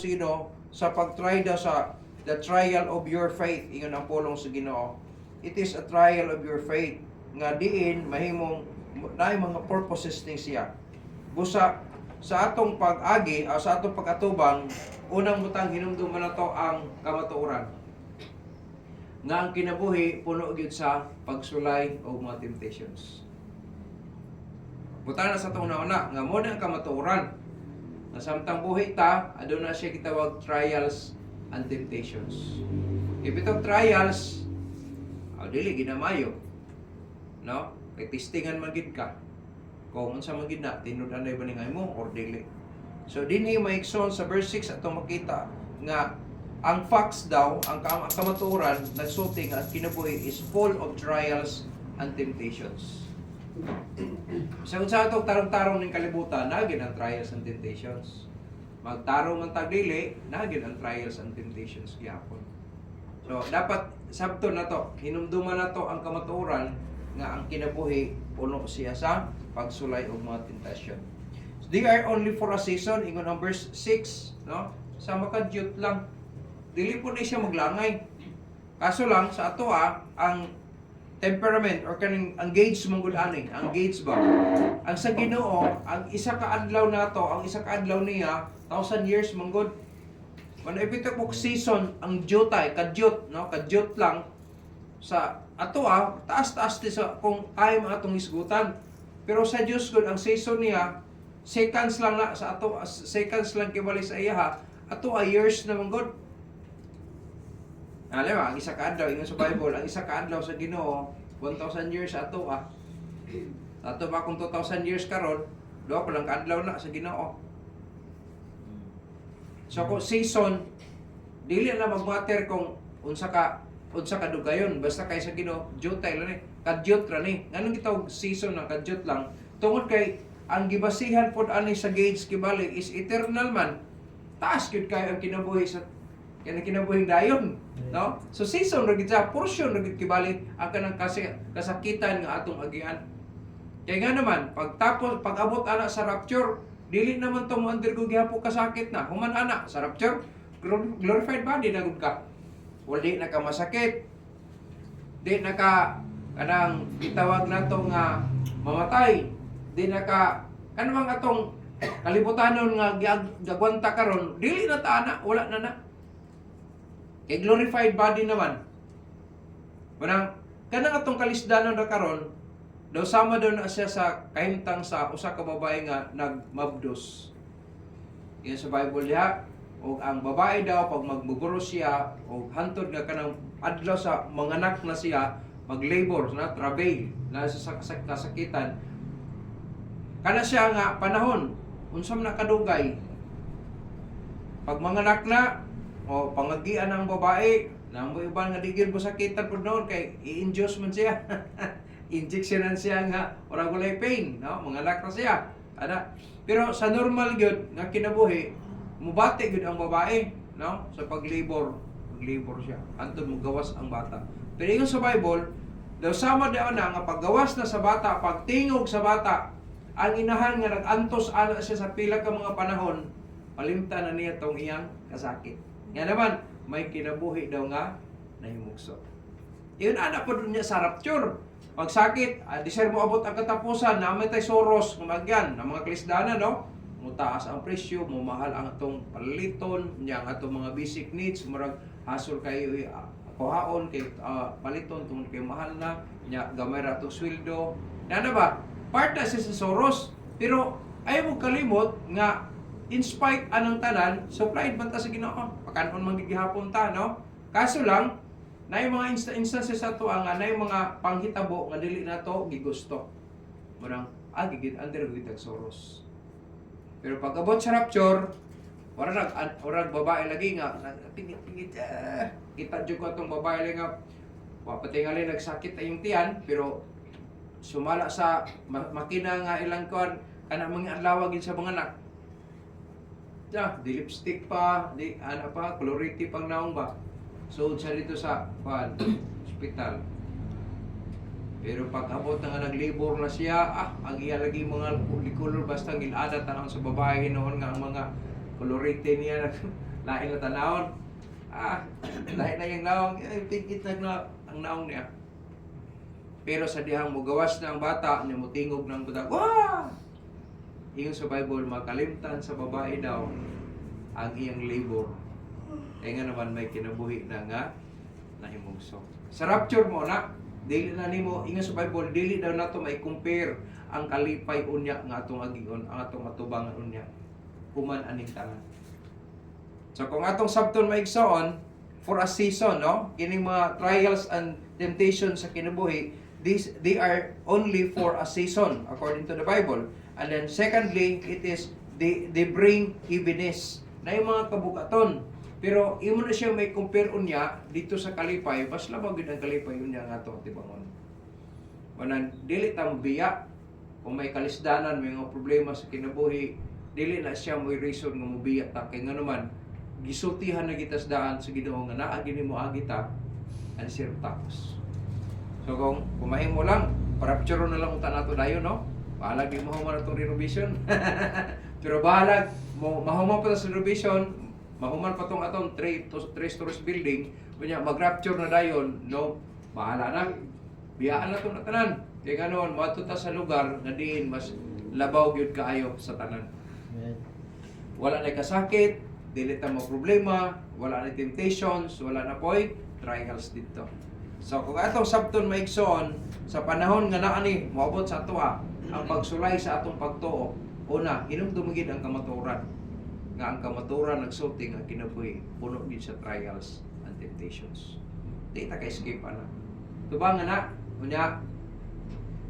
Sino sa pag-try daw sa the trial of your faith, ingon ang pulong sa Ginoo. It is a trial of your faith nga diin mahimong naay mga purposes ni siya. Busa sa atong pag-agi o sa atong pag-atubang, unang butang hinumduman na to ang kamatuoran. Nga ang kinabuhi puno gyud sa pagsulay o mga temptations. Butang na sa itong una nga mo na ang kamatuoran. Nasamtang buhi ta, aduna siya gitawag trials and temptations. If itong trials, dili ginamayo. No? Kay testingan man gid ka. Kung unsa man gid na tinud-an ba ningay mo or dili. So dinhi maigsoon sa verse 6 atong makita nga ang facts daw, ang kamatuoran nagsulti nga ang kinabuhi is full of trials and temptations. Sa atong tarong-tarong ning kalibutan, nagin ang trials and temptations. Magtarong man tag dili, nagin ang trials and temptations gyapon. So dapat sabto na to, hinumduman na to ang kamatuoran nga ang kinabuhi puno siya sa pagsulay og mga tentasyon. So, they are only for a season, ingon ang verse 6, no? Sa makadyot lang. Dili po na siya maglangay. Kaso lang sa ato ang temperament or kaning ang gauge mong gud ani, ang gauge ba? Ang sa Ginoo, ang isa ka adlaw nato, ang isa ka adlaw niya 1,000 years manggod. When epito po season ang jutay, kadyot, no? Kadyot lang sa ato taas-taas ti sa kung kaya mo atong isgutan. Pero sa Dios gud ang season niya seconds lang na sa ato, seconds lang kibali sa iya ato years na manggod. Alam mo, ang isa ka adlaw, ingon sa Bible, ang isa ka adlaw sa Ginoo, 1,000 years ato Ato ba kung 2,000 years karon, duha pa lang ka adlaw na sa Ginoo. So kung season, dili na mag-matter kung unsa ka dugayon, basta kay sa Ginoo, jutay lang kadyot ra ni. Nganong gitawag season ng kadyot lang? Tungod kay ang gibasihan pod ani sa gauge kibali is eternal man. Taas gyud kay ang kinabuhi sa kinabuhing dayon, no? So season ra gid sa portion ra gid kibali ang kanang kasakitan nga atong agian. Kaya nga naman pag-abot ana sa rapture, dili naman to mo undergo gihapon kasakit na. Human ana sa rapture, glorified body na gud ka. Wala na ka masakit. Di na ka kanang gitawag nato nga mamatay. Di na ka kanang atong kalibutanon nga gagwanta karon, dili na ta ana, wala na na. Kay glorified body naman. Kanang atong kalisdanon na karon, daw sama daw na siya sa kahimtang sa usa ka babae nga nagmabdos. Yan sa Bible diha, o ang babae daw pag magbuguro siya o hantod nga kanang adlaw sa manganak na siya, mag-labor na travail na sa kasakitan. Kana siya nga panahon unsam na kadugay. Pag manganak na o pangagian ng babae, namo iban nga digil mo sakitan pud noon kay i-induce man siya. Injectionan siya nga ora walay pain, no? Manganak na siya. Pero sa normal gyud nga kinabuhi, mubati gyud ang babae, no? Sa paglabor siya. Antod mo gawas ang bata. Pero ingon sa Bible, daw sama daw na nga paggawas na sa bata, pagtingog sa bata, ang inahan nga nag-antos ana siya sa pila ka mga panahon, palimtan na niya tong iyang kasakit. Nga naman, may kinabuhi daw nga nahimugso. Iyon ana po niya sa rapture. Pag sakit, di mo abot ang katapusan, namin tayo soros, kumagyan, ng mga klisdana, no? Mutaas ang presyo, mumahal ang atong paliton, ang atong mga basic needs, murag hasol kayo kuhaon, kay paliton, tungkol kayo mahal na, gamay ra itong sweldo. Yan ba? Part na siya sa soros. Pero ayaw mo kalimot nga in spite anang tanan, supplied man ta sa Ginoo. Pakanon man gigihapon ta, no? Kaso lang, na yung mga instances sa to nga na yung mga panghitabo nga dili na to gigusto. Murang gigit under with soros. Pero pag abot sa rapture, orang babae lagi nga pingit kita jud ko atong babae nga patingali nagsakit ayong tiyan pero sumala sa makina nga ilang kuan kana mga adlaw gid sa mga anak. Di lipstick pa, di colority pang naong ba. So siya dito sa hospital. Pero pag abot na nga nag-labor na siya, ang iya lagi mga color basta gilada tanang sa babae noon nga ang mga colorite niya lain na tanawon. Lain na yung naong, pigit na ang naong niya. Pero sa dihang mugawas na ang bata, niya mutingog ng budak, wah! Ingon sa Bible, makalimtan sa babae daw ang iyang labor. Kaya nga naman may kinabuhi na nga nahimugso. Sa rapture mo na, dili na nimo, ingon sa Bible, dili daw nato may compare ang kalipay unya nga atong agion, ang atong atubangan unya. Human aning tanan. So kung atong sabton maigsoon, for a season, no? Kining mga trials and temptations sa kinabuhi, they are only for a season according to the Bible. And then secondly, it is they bring heaviness na yung mga kabukaton. Pero imo na siya may compare unya dito sa kalipay, mas labag gid ang kalipay unya nga to tibangon. Manan dili ta biya kung may kalisdanan, may mga problema sa kinabuhi, dili na siya mo reason nga mobiya ta kay nga naman gisultihan na kita sa daan sa Ginoo nga naa gini mo agita and sir tapos. So kung kumain mo lang, rapture na lang utan nato dayon, no? Bahala di mo human atong renovation. Pero bahala mo mahuman pa sa renovation, mahuman pa tong atong 3 stories building, kunya mag-rapture na dayon, no? Bahala na. Biyaan na to na tanan. Kaya ganoon, matuta sa lugar na diin mas labaw gyud kaayo sa tanan. Wala na kasakit, dili ta mo problema, wala na temptations, wala na poy trials dito. So kung atong sabton maigsoon sa panahon nga naa ni moabot sa ato ang pagsulay sa atong pagtuo, una hinumdumigid ang kamaturan. Nga ang kamaturan nagsulti nga kinabuhi puno gid sa trials and temptations. Di ta ka-escape ana. Tubangan na unya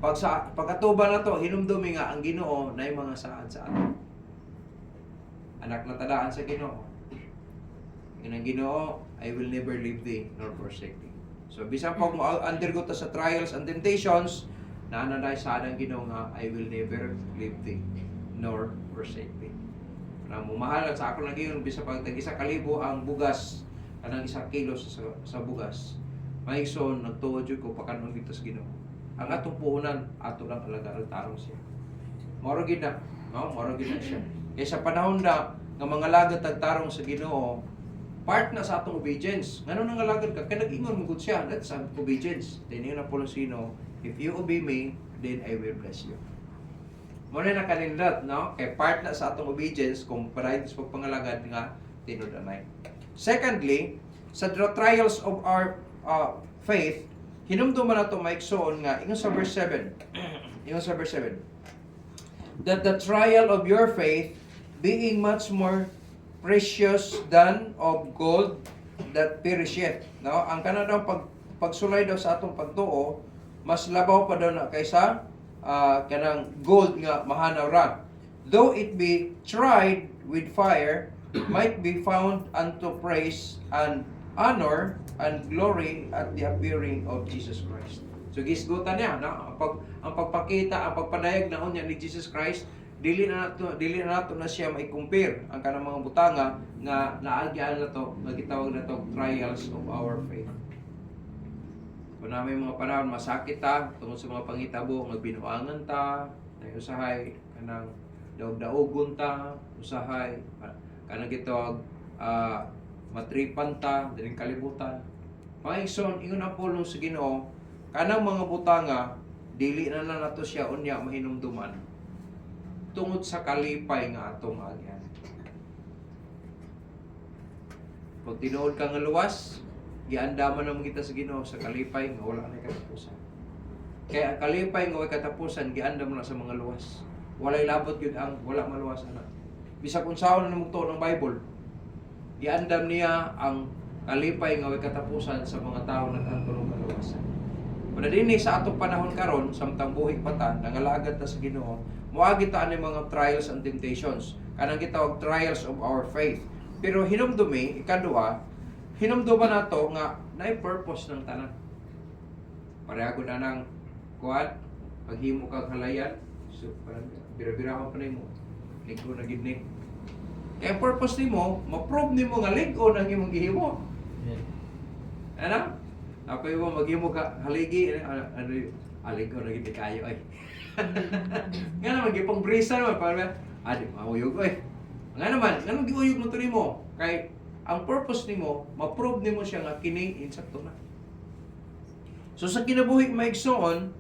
pagkatuban na to hinumdumi nga ang Ginoo nay mga saad sa ato. Anak na tadaan sa Ginoo. Ang Ginoo, I will never leave thee nor forsake thee. So bisan pa mo undergo ta sa trials and temptations, naananay sa adang Ginoo nga I will never leave thee nor forsake thee. Na mumahal sa ako nang giyon bisan pag tag-isa kalibo ang bugas kanang 1 kilo sa bugas. Maigsoon nagtuod jud ko pakanon dito sa Ginoo. Ang atong puhunan ato lang alagaan tarong siya. Moro gid na, no? Moro gid na siya. Kaya sa panahon na nga mga lagad tagtarong sa Ginoo, part na sa atong obedience. Ngano nang alagad ka? Kaya nag-ingon mo siya. That's an obedience. Tiniyo na po sino, if you obey me, then I will bless you. Muna na kanindot, no? Kaya part na sa atong obedience, kung parahit sa pagpangalagad nga, tinod-anay. Secondly, sa trials of our faith, hinumduman na ito maiksoon nga, ingon sa verse 7. Ingon sa verse 7. That the trial of your faith, being much more precious than of gold that perisheth. No? Ang kanang pagsulay daw sa atong pagtuo, mas labaw pa daw na kaysa kanang gold nga mahanaw ra. Though it be tried with fire, might be found unto praise and honor and glory at the appearing of Jesus Christ. So gisgutan niya, no? Ang pagpakita, ang pagpanayag na unya ni Jesus Christ, dili na nato na siya mai-compare ang kanang mga butanga nga naagyan na to, nga gitawag na to trials of our faith. Kung namin mga panahon masakit ta tungod sa mga pangitabo nga binuangan ta, tayo usahay kanang daog-daogon ta, usahay kanang gitawag matripan ta dining kalibutan. Maigsoon ingon ang pulong sa Ginoo, kanang mga butanga dili na nato siya unya mahinumduman tungod sa kalipay nga atong agyan. Kung tinuod ka nga luwas, giandaman naman kita sa Ginoo sa kalipay nga wala na katapusan. Kaya ang kalipay nga way katapusan, giandam na sa mga luwas. Walay labot yun ang wala maluwas na. Bisa kung saan na mugto ng Bible, giandam niya ang kalipay nga way katapusan sa mga tao nagkantulong kaluwasan. Kung dinhi sa atong panahon karon, samtang buhi pa ta, nangalagad ta sa Ginoo, moagi ta ani mga trials and temptations. Kanang gitawag trials of our faith. Pero hinumdumi, ikaduha, hinumduman nato nga naay purpose ng tanan. Pareha ko na nang kuan, paghimo kag halayan, so parang bira-bira pa nimo. Ligo na gid ni. Kaya purpose nimo, ma-prove nimo nga ligo nang imong gihimo. Ano? Ako yung maghimo ka haligi, aligo na gid kayo ay. Nga naman, gipang brisa naman, parang, di mauyog, eh. Nga naman, giuyog mo ito mo. Kay, ang purpose nimo, ma-prove nimo siya nga kini insakto na. So sa kinabuhi maigsoon,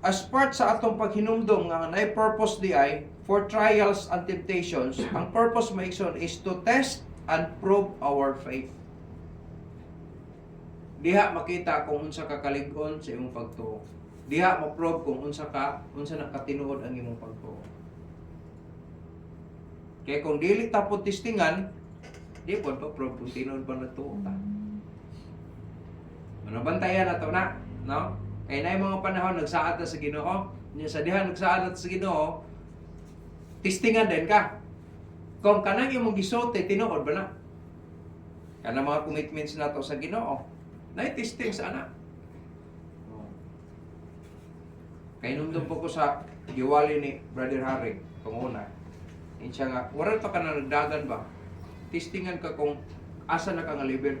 as part sa atong paghinumdom nga na purpose di ay for trials and temptations, ang purpose maigsoon is to test and prove our faith. Diha makita kung unsa ka kalig-on sa imong pagtuo. Diha mo-prove kung unsa nakatinuod ang imong pagtuo. Kaya kung dili ta po testingan, di po prove kung tinuod pa natuo ta. Manabantayan nato na, no? Kaya na yung mga panahon nagsaad na sa Ginoo, nya sa diha nagsaad na sa Ginoo, testingan din ka. Kung kanang imong gisulti tinuod ba na? Kana mga commitments nato sa Ginoo, na-testing sa ana. Kaya nung po ko sa giwali ni Brother Harry, kung una, siya nga, wala to ka na nagdagan ba? Testingan ka kung asa na ka nga level.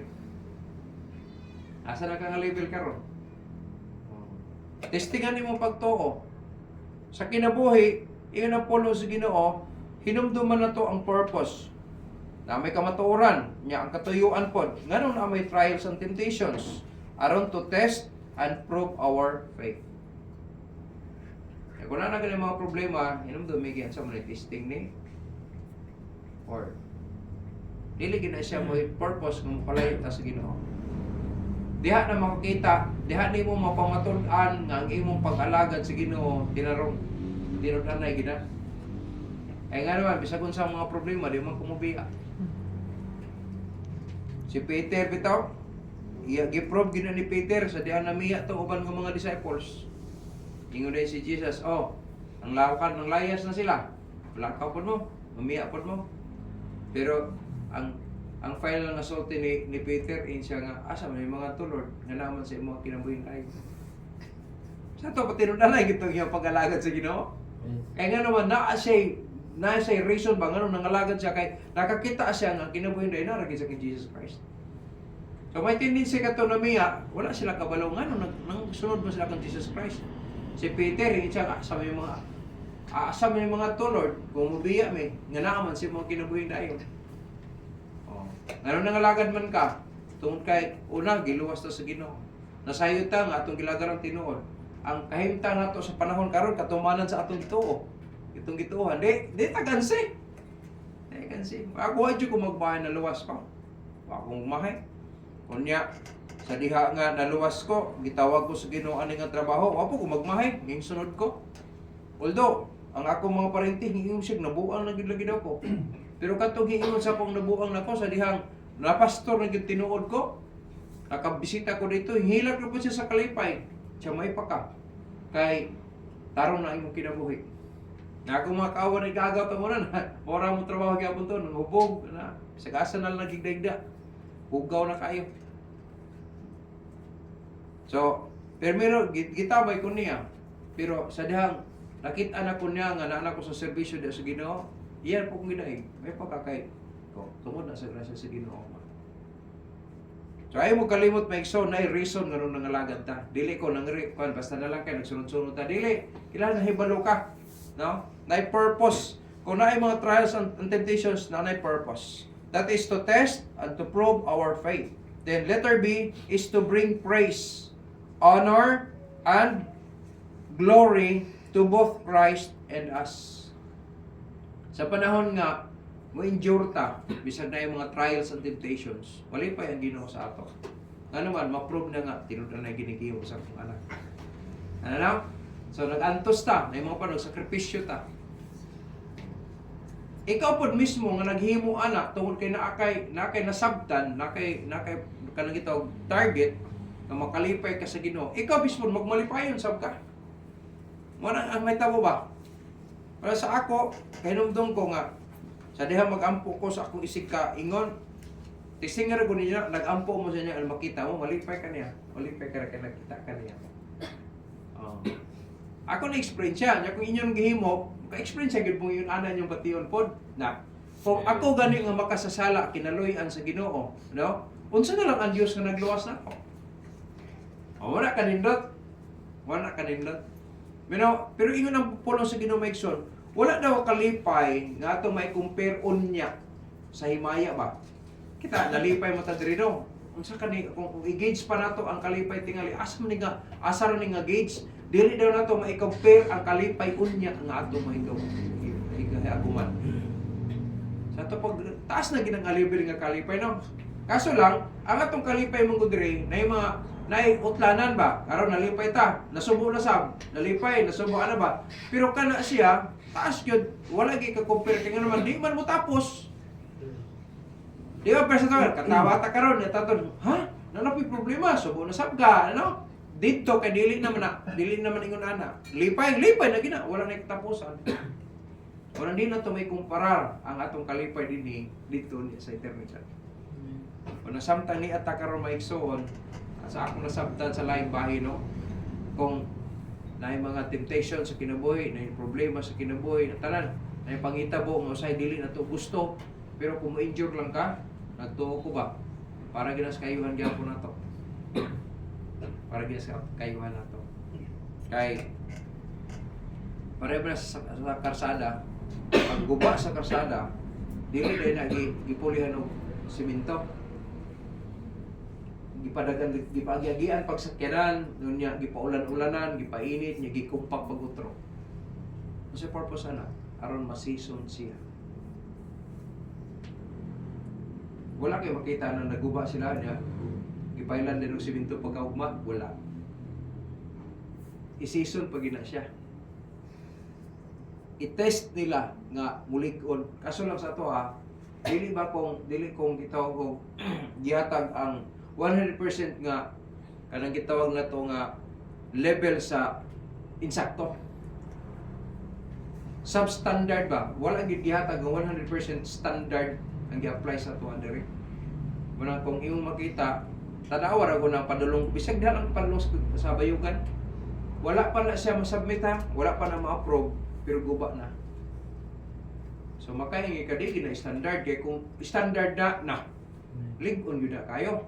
Asa na ka nga level karon? Testingan nimo pagtuo. Sa kinabuhi, iyon ang polo sa Ginoo, hinumduman na to ang purpose. Na may kamatuoran, niya ang katuyuan pod. Ngayon na may trials and temptations aron to test and prove our faith. Kung na ganyan mga problema, hinumdumigyan sa mga testing ni or dili gina siya mo purpose ng palayo ta sa Ginoo. Diha na makakita, diha nimo mapamatud-an nga ang imong pag-alagad sa Ginoo dinarong dinod-anay gina. Ay nga naman bisag unsa mga problema di man kumubiya. Si Peter bitaw, iya giprove gina ni Peter sa diha namiya to uban ng mga disciples. Ingon din si Jesus, oh, ang lawakan ng layas na sila. Lakaw po mo, mamiya po mo. Pero ang final na sulti ni Peter, siya nga, asa may mga tulod, nga naman sa mga kinabuhin ay. Sa ito, pati nung nalay, itong yung pag-alagad sa Ginoo. Kaya nga naman, na siya reason ba, nga nung nangalagad siya, kay nakakita siya nga kinabuhin ay naragin sa Jesus Christ. So may tendency ka ito na miya, wala sila kabalaw nga nung sunod mo sila kang Jesus Christ. Si Peter, siya nga, asam yung mga tulod, kung mabiya may, nga naman si mga kinabuhin dayon. Ngayon nangalagad man ka, tungkol kay, una, giluwas na sa Ginoo. Nasayot ta nga, atong gilagarang tinuod. Ang kahimta nato sa panahon karon katumanan sa atong gituo. Itong gituohan, di tagansi. Di tagansi. Ako adyo ko magbahay na luwas pa. Akong mahay. Kunya, sa diha nga naluwas ko, gitawag ko sa Ginoo ani nga trabaho, apo ko magmahay, nging sunod ko. Although, ang akong mga parente, hingin siya, nabuang na gilagi daw ko. Pero katong hiingon sa akong nabuang na ko, sa dihang napastor na tinuod ko, nakabisita ko dito, hilag na po siya sa kalipay. Siya may paka. Kay, tarong na imong kinabuhi. Na akong mga kawan ay gagaw pa mo na, ora mo trabaho gyapon to, hubog, na, sagasa na lang nagigdaigda. Hugaw na kayo. So, pero gitabay ko niya. Pero sa dihang nakita na ko niya nga naanak ko sa serbisyo di sa Ginoo, iyan po kong ginaig. May pagkakay ko. Tungod na sa grasya sa Ginoo. So ayaw mo kalimot maigsoon na reason nga nung nangalagad ta. Dili ko nang basta na lang kayo nagsunod-sunod ta. Dili, kailangan nahibalo ka. No? Na purpose. Kung na mga trials and temptations, na purpose. That is to test and to prove our faith. Then letter B is to bring praise, honor, and glory to both Christ and us. Sa panahon nga, mo-endure ta, bisag na yung mga trials and temptations, wali pa yung Ginoo sa ato. Nga naman, ma-prove na nga, tinudan na ginigiyo sa akong anak. Ano na? So, nag-antos ta, na yung mga panog, sakripisyo ta. Ikaw po mismo nga naghimo anak tungod kay naakay nasabtan, nakay kanang gitawag target na makalipay ka sa Ginoo. Ikaw mismo magmalipayon sab ka. Mo ang may tabo ba? Para sa ako, hinumdum ko nga sa diha magampo ko sa akong isig ka ingon. Tisingar ko niya, nagampo mo sa niya, makita mo malipay ka niya. Malipay ka kay nakita ka niya. Ako na-experience siya. Kung inyong gihimo, ka-experience siya, gid mo yun anan yung bation pod. Na, kung ako gani nga makasasala, kinaloyan sa Ginoo, no? Unsa na lang ang Diyos nga nagluwas na ako? Wala ka nindot. Wala ka nindot. Pero ingon ang pulong sa Ginoo Maigsoon, wala daw kalipay nga ato may compare unya sa himaya ba? kita nalipay mo ta diri no. Unsa kani kung i-gauge pa nato ang kalipay tingali asa man nga asa ra ni nga gauge dili daw nato mai-compare ang kalipay unya nga ato mahigaw aguman. Sa to pag taas na ginang level nga kalipay no. Kaso lang ang atong kalipay mong diri nay utlanan ba karon nalipay ta nasubo na sab nalipay nasubo ana ba pero kana siya taas gyud wala gyud ka compare kay nga naman di man mo tapos. Di ba persa to, katawa ta karon taton, ha? Nanapoy problema, subo na sab ka, ano? Dito kay dili naman ingon ana. Lipay na gina, wala na katapusan. Wala din na to may kumparar ang atong kalipay dinhi dito sa eternidad. Kung nasamtang ni ata karon maigsoon, sa ako nasabtan sa laing bahay no, kung naay mga temptation sa kinabuhi, naay problema sa kinabuhi, tanan, naay pangitabo nga usay dili na to gusto, pero kung ma-injure lang ka, nagtuo ko ba? Para ginas kayuhan gyapon nato. Para ginas kayuhan nato. Kay parebra sa karsada, pag guba sa karsada, dili day na gipulihan og semento. Gipagyagian pagsakyanan, nunya gipaulan-ulanan, gipainit, nya gikumpak pag-utro. Sa purpose ana, aron masison siya. Wala kayo makita na naguba sila niya. Gipailan din ng simento pagkaugma. Wala. I-season pag ina siya. I-test nila nga mulikon. Kaso lang sa to ha, dili kong gitawag ko gihatag ang 100% nga kanang gitawag na to nga level sa insakto. Substandard ba? Wala gid gihatag nga 100% standard ang gi-apply sa tuwa diri. Muna kung imong makita, tanawa ra ko na padulong bisag dihang ang padulong sa bayugan. Wala pa na siya masubmit ha, wala pa na ma-approve, pero guba na. So makahingi ka di na standard kay kung standard na lig-on yun na kayo.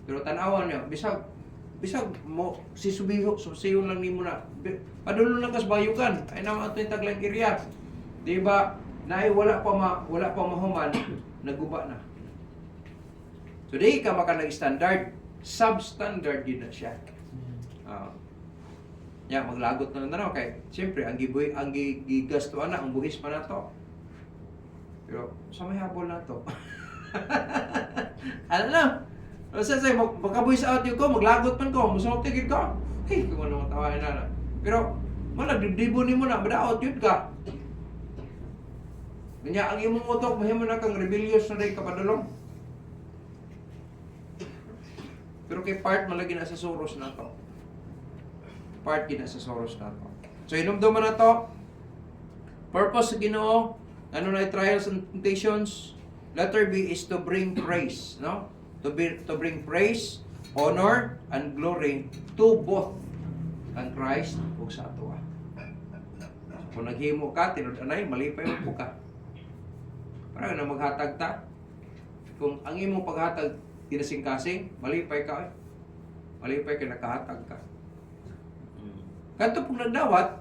Pero tanawan niya, bisag mo susiyo lang nimo na padulong lang kas bayugan ay naman ato yung taglang area. Di ba? Naay wala pa mahuman naguba na. So di ka maka nag-standard, substandard din na siya. Maglagot na lang kay siyempre ang gigastuan na ang buhis pa na to. Pero sa may habol na to. Ano na? Sa magkabuhis out ko, maglagot man ko, musulok tigid ko. Hey, kung ano matawain na. Pero wala dibdibo nimo na madaot yun ka. Kanya ang imong utok mahimo na kang rebellious na day kapadulong. Pero kay part malagi na sa soros na to. Part gina sa soros na to. So hinumduman na to. Purpose sa Ginoo, ano na trials and temptations. Letter B is to bring praise, no? To bring praise, honor, and glory to both ang Christ ug sa ato. Kung naghimo ka, tinud-anay, malipay mo ka. Para na maghatag ta. Kung ang imong paghatag kinasing-kasing, malipay ka. Malipay ka nakahatag ka. Kanto pong nagdawat,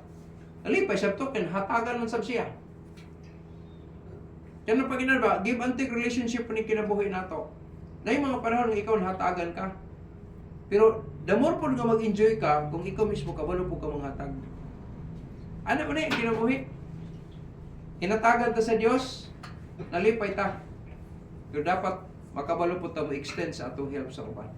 malipay sa token, hatagan man sab siya. Yan ang paginan ba, give and take relationship ni kinabuhi nato. Na yung mga panahon nga ikaw nahatagan ka. Pero the more po nga mag-enjoy ka, kung ikaw mismo kabalo po ka manghatag. Ano man yung kinabuhi? Hinatagan ta sa Diyos, nalipay ta. Pero dapat makabalo po ta mo-extend sa atong help sa uban.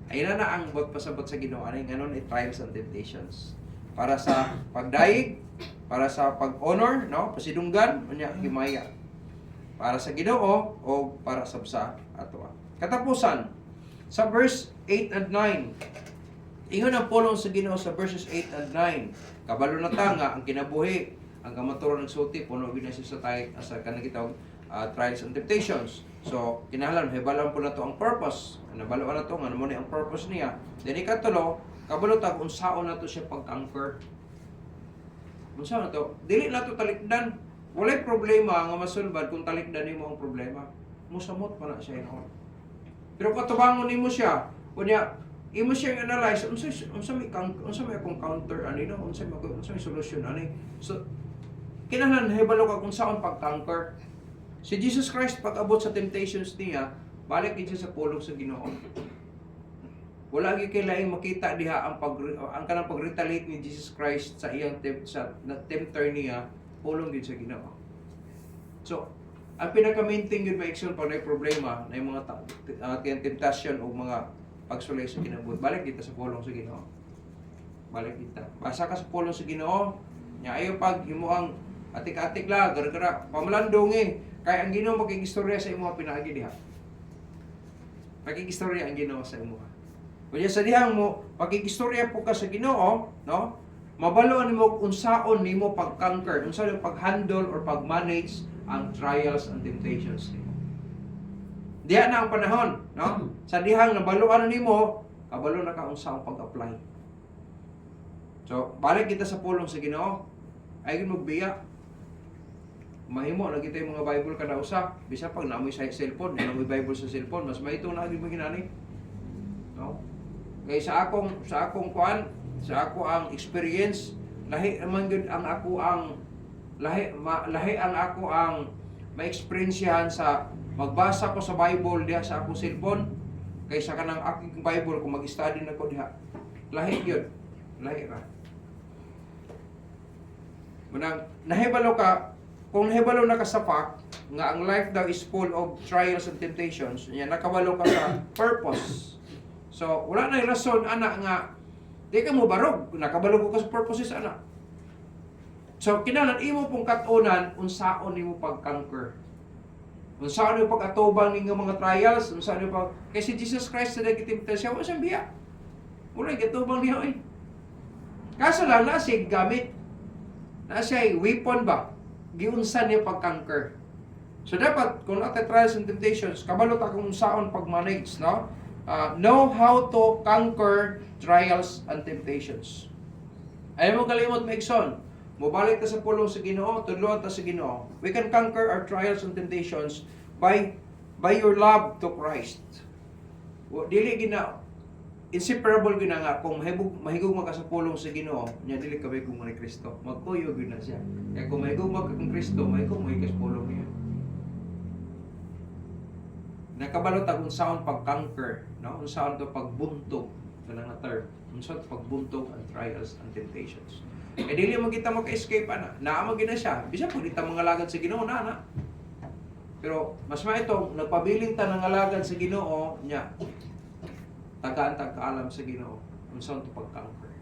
Ayun na ang pasabot sa Ginoo ani nganon trials and temptations. Para sa pagdaig, para sa pag-honor, no, pasidunggan, unya himaya. Para sa Ginoo o para sa ato. Katapusan sa verse 8 and 9. Ingon ang pulong sa Ginoo sa verses 8 and 9. Kabalo na ta nga ang kinabuhi, ang kamaturan ng sulti puno gid sa tay sa kanang gitawag trials and temptations. So kinahanglan hibalan po na to ang purpose. Nabalo na to nga mo ni ang purpose niya. Dili katulo, kabalo ta kung saon na to siya pag-conquer. Unsa na to? Dili na to talikdan. Walay problema nga masulbad kung talikdan nimo ang problema. Musamot pa na siya inoon. Pero katubangon nimo siya, kunya imo siya analyze unsa may akong counter ani no, unsa may solution ani. So kinahanglan hibalo ka kung saon pag-conquer. Si Jesus Christ pag abot sa temptations niya, balik din siya sa pulong sa Ginoo. Wala gyud kay laing makita diha ang kanang pag-retaliate ni Jesus Christ sa iyang tempter niya, pulong gyud sa Ginoo. So, ang pinaka-main thing yun ma-action pag may problema na yung mga temptation o mga pagsulay sa kinabuhi, balik kita sa pulong sa Ginoo. Balik kita. Basa ka sa pulong sa Ginoo, nya ayo pag himo ang atik-atik la, gara-gara pamalandong kay ang Ginoo makigistorya sa imong pinaagi diha. Makigistorya ang Ginoo sa imong. Kaya sa dihang mo, pakigistorya po ka sa Ginoo, no? Mabalo nimo unsaon nimo pag-conquer, unsaon pag-handle or pag-manage ang trials and temptations nimo. Diha na ang panahon, no? Sa dihang nabaluan nimo, kabalo na ka unsaon pag-apply. So, balik kita sa pulong sa Ginoo. Ay magbiya. Mahimo na kita yung mga Bible kada usa, bisa pag naamoy sa cellphone, naamoy Bible sa cellphone, mas mahito na gyud maginani. No? Kay sa akong kuan, sa ako ang experience, lahi man gyud ang ako ang lahi ang ako ang ma-experiencehan sa magbasa ko sa Bible diha sa akong cellphone kaysa kanang aking Bible kung mag-study na ko diha. Lahi gyud. Lahi ra. Manang nahibalo ka, kung nahibalo na ka sa fact nga ang life daw is full of trials and temptations, nya nakabalo ka sa purpose. So, wala na yung rason, anak, nga, di ka mo barog. Nakabalo ko ka sa purposes, anak. So, kinalan, imo pong katunan, unsaon imo pag-conquer. Unsaon imo pag-atubang ng mga trials, unsaon imo pag... Kaya si Jesus Christ sa nagitimpta siya, wala siyang biya. Wala, katubang niya, eh. Kaso lang, na siya gamit. Na siya weapon ba? Giunsan niya pag-conquer. So, dapat, kung natin trials and temptations, kabalo ta kung unsaon pag-manage, no? Know how to conquer trials and temptations. Ayaw mo kalimot, Maigson. Mubalik ta sa pulong sa Ginoo, tudloan ta sa Ginoo. We can conquer our trials and temptations by your love to Christ. Dili gina inseparable gina nga kung mahigog ka sa pulong sa Ginoo, nya dili ka mahigog ni Kristo. Magpuyo gyud na siya. Kaya kung mahigog ka kang Kristo, mahigog mo ka sa pulong niya. Nakabalo ta kung saan pag-conquer, no? Kung saan to pagbuntog, kanang na term. Kung saan pagbuntog ang trials and temptations. Eh dili mo kita maka-escape ana. Naamo gina siya. Bisa pud kita mga lagad sa Ginoo na. Pero mas maitong nagpabiling ta ng alagad sa Ginoo nya. Tagaan kaalam sa Ginoo kung saan to pag-conquer.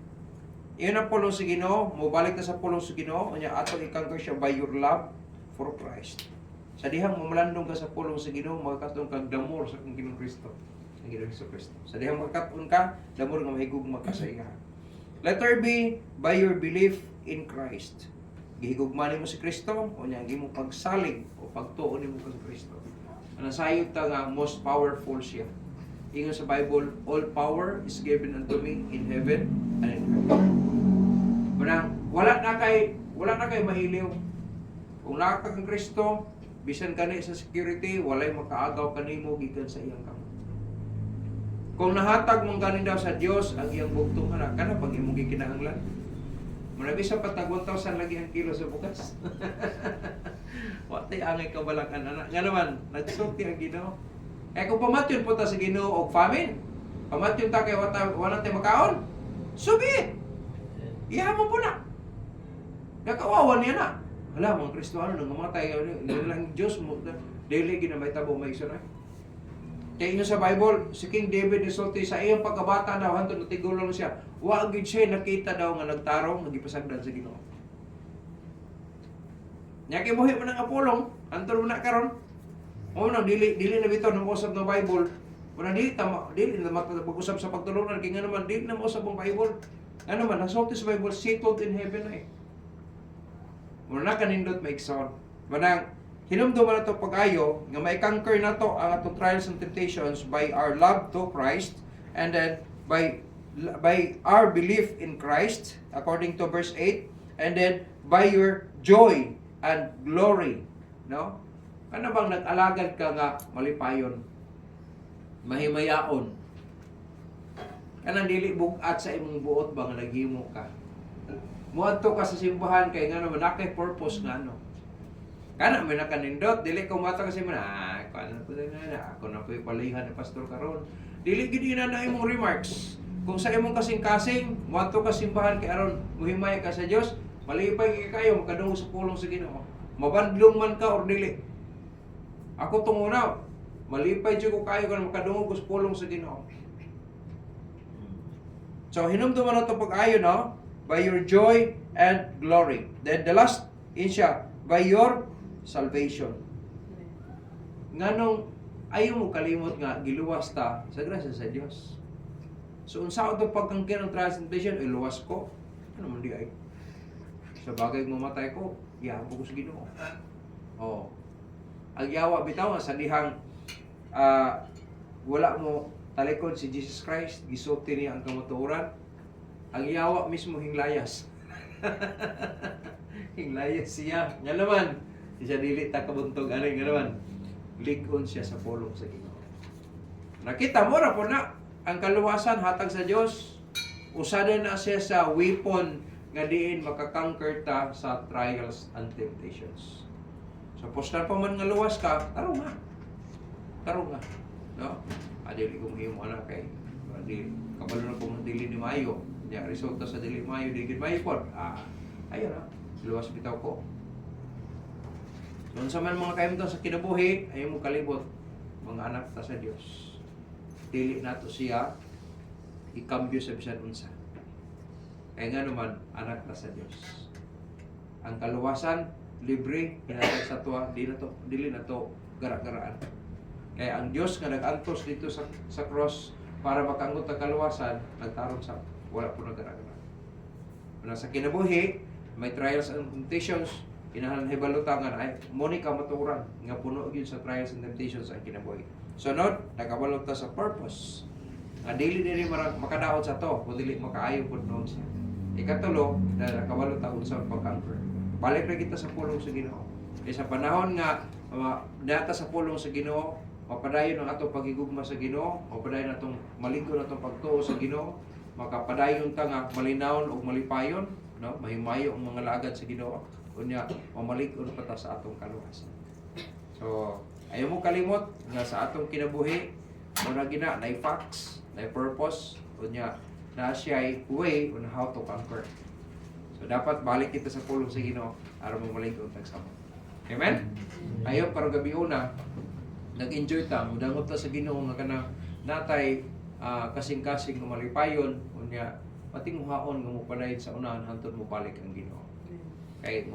Iyon ang pulong sa Ginoo, mobalik ta sa pulong sa Ginoo, nya ato i-conquer siya by your love for Christ. Sa dihang mamalandong ka sa pulong sa Ginoo, magkatong kag damor sa kung Ginoong Kristo. Ang Ginoong Kristo. Sa dihang magkatong ka, damor nga mahigug magkasaya. Letter B, by your belief in Christ. Gihigugmanin mo si Kristo, o niya, mo pagsalig o pagtuon mo ka sa Kristo. Nasayod ta nga most powerful siya. Ingon sa Bible, all power is given unto me in heaven and in earth. Manang, wala na kay mahiliw. Kung nakaka kang Kristo, bisan kani sa security, walay makaagaw kanimo gikan sa iyang kamot. Kung nahatag mong ganin daw sa Dios ang iyang bugtong anak, kana pag imong gikinahanglan. Manabi sa patag 1,000 lagi ang kilo sa bukas. Watay angay kabalakan anak. Nga naman, nagsulti ang Ginoo. Kaya kung pamatyon po ta sa Ginoo og famine, pamatyon ta kay wala tay makaon, subi. Ihamon po na. Nakawawa niya na. Hala, mga Kristiyano nang mamatay lang Diyos mo, daily ginamay tabo may isa na. Kaya inyo sa Bible, si King David isulti sa iyang pagkabata daw, hantod natigulang siya, wag gid siya nakita daw nga nagtarong, nagipasagdan sa Ginoo. Nya kay buhi man ang apolong, hantod mo na karon. O nang dili na bitaw nang usab ng Bible. Wala dili na mag-usab sa pagtulungan kay nga naman dili na usab ang Bible. Ano man, nasulti sa Bible, settled in heaven na eh. Muna kanindot maigsoon. Manang hinumdum na to pag-ayo nga may conquer na to ang atong trials and temptations by our love to Christ, and then by our belief in Christ according to verse 8, and then by your joy and glory, no? Ano bang nag-alagad ka nga malipayon, mahimayaon, kanang dili bugat sa imong buot ba nga naghimo ka? Muadto ka sa simbahan kay nga naman nakay purpose nga ano. Kana may nakanindot, dili ko mata kasi man, kano po na, ako na po ipalihan ni Pastor karon. Dili gid na imong remarks. Kung sa imong kasing-kasing, moadto ka simbahan kay aron muhimay ka sa Dios, malipay kayo makadungog sa pulong sa Ginoo. Mabandlong man ka or dili. Ako tunguna, malipay jud ko kayo kung makadungog sa pulong sa Ginoo. So hinumduman nato pag-ayo no, by your joy and glory. Then the last insya, by your salvation. Nganong ayaw mo kalimot nga giluwas ta sa grasya sa Dios. So unsa ato pagkangkin ng translation, iluwas ko. Ano man di ay? Sa bagay mamatay ko, iyaw ko sa Ginoo. Oh. Ang yawa bitaw sa dihang wala mo talikod si Jesus Christ, gisulti niya ang kamatuoran. Ang yawa mismo hinglayas. Hinglayas siya. Nga naman, siya dili ta kabuntog ani nga naman. Ligon siya sa pulong sa Ginoo. Nakita mo ra po na ang kaluwasan hatag sa Dios. Usada na siya sa weapon nga diin makakonquer ta sa trials and temptations. So postan pa man nga luwas ka, tarong nga. Tarong nga. No? Adili ko mahimo ana kay di kabalo na ko dili ni Mayo. Ya resulta sa dili Mayo digid Mayo pod. Ayo na. Luwas bitaw ko. So unsa man mga kaimton sa kinabuhi, ayo mo kalibot mga anak ta sa Dios. Dili nato siya ikambyo sa bisan unsa. Kaya nga naman anak ta sa Dios. Ang kaluwasan libre hinatag sa tuwa, dili na to gara-garaan. Kaya ang Dios nga nag-antos dito sa cross para makaanggot ang kaluwasan, nagtarong sa wala po nagara-gara. Sa kinabuhi, may trials and temptations, inahanan hibalutangan ay muni ka maturan nga puno gyud sa trials and temptations ang kinabuhi. Sunod, nakabalot ta sa purpose. Nga dili makadaot sa to, kung dili makaayo pud noon siya. Ikatulo, na nakabalot ta unsa pag-conquer. Balik na kita sa pulong sa Ginoo. Sa panahon nga data sa pulong sa Ginoo, mapadayon ang atong pagigugma sa Ginoo, mapadayon atong maligo atong pagtuo sa Ginoo, makapadayon ta nga malinawon ug malipayon, no? Mahimayo ang mga lagad sa Ginoo. Unya mamalig-on pa ta sa atong kaluwasan. So, ayaw mo kalimot nga sa atong kinabuhi, muna gina na facts, na purpose, unya na siya way on how to conquer. So dapat balik kita sa pulong sa Ginoo aron mamalig-on tag sama. Amen. Ayo karong gabi una nag-enjoy ta, mudangot ta sa Ginoo nga kanang natay kasing-kasing nga malipayon unya pating muhaon nga mopadayod sa unahan hangtod mo balik ang Ginoo. Kay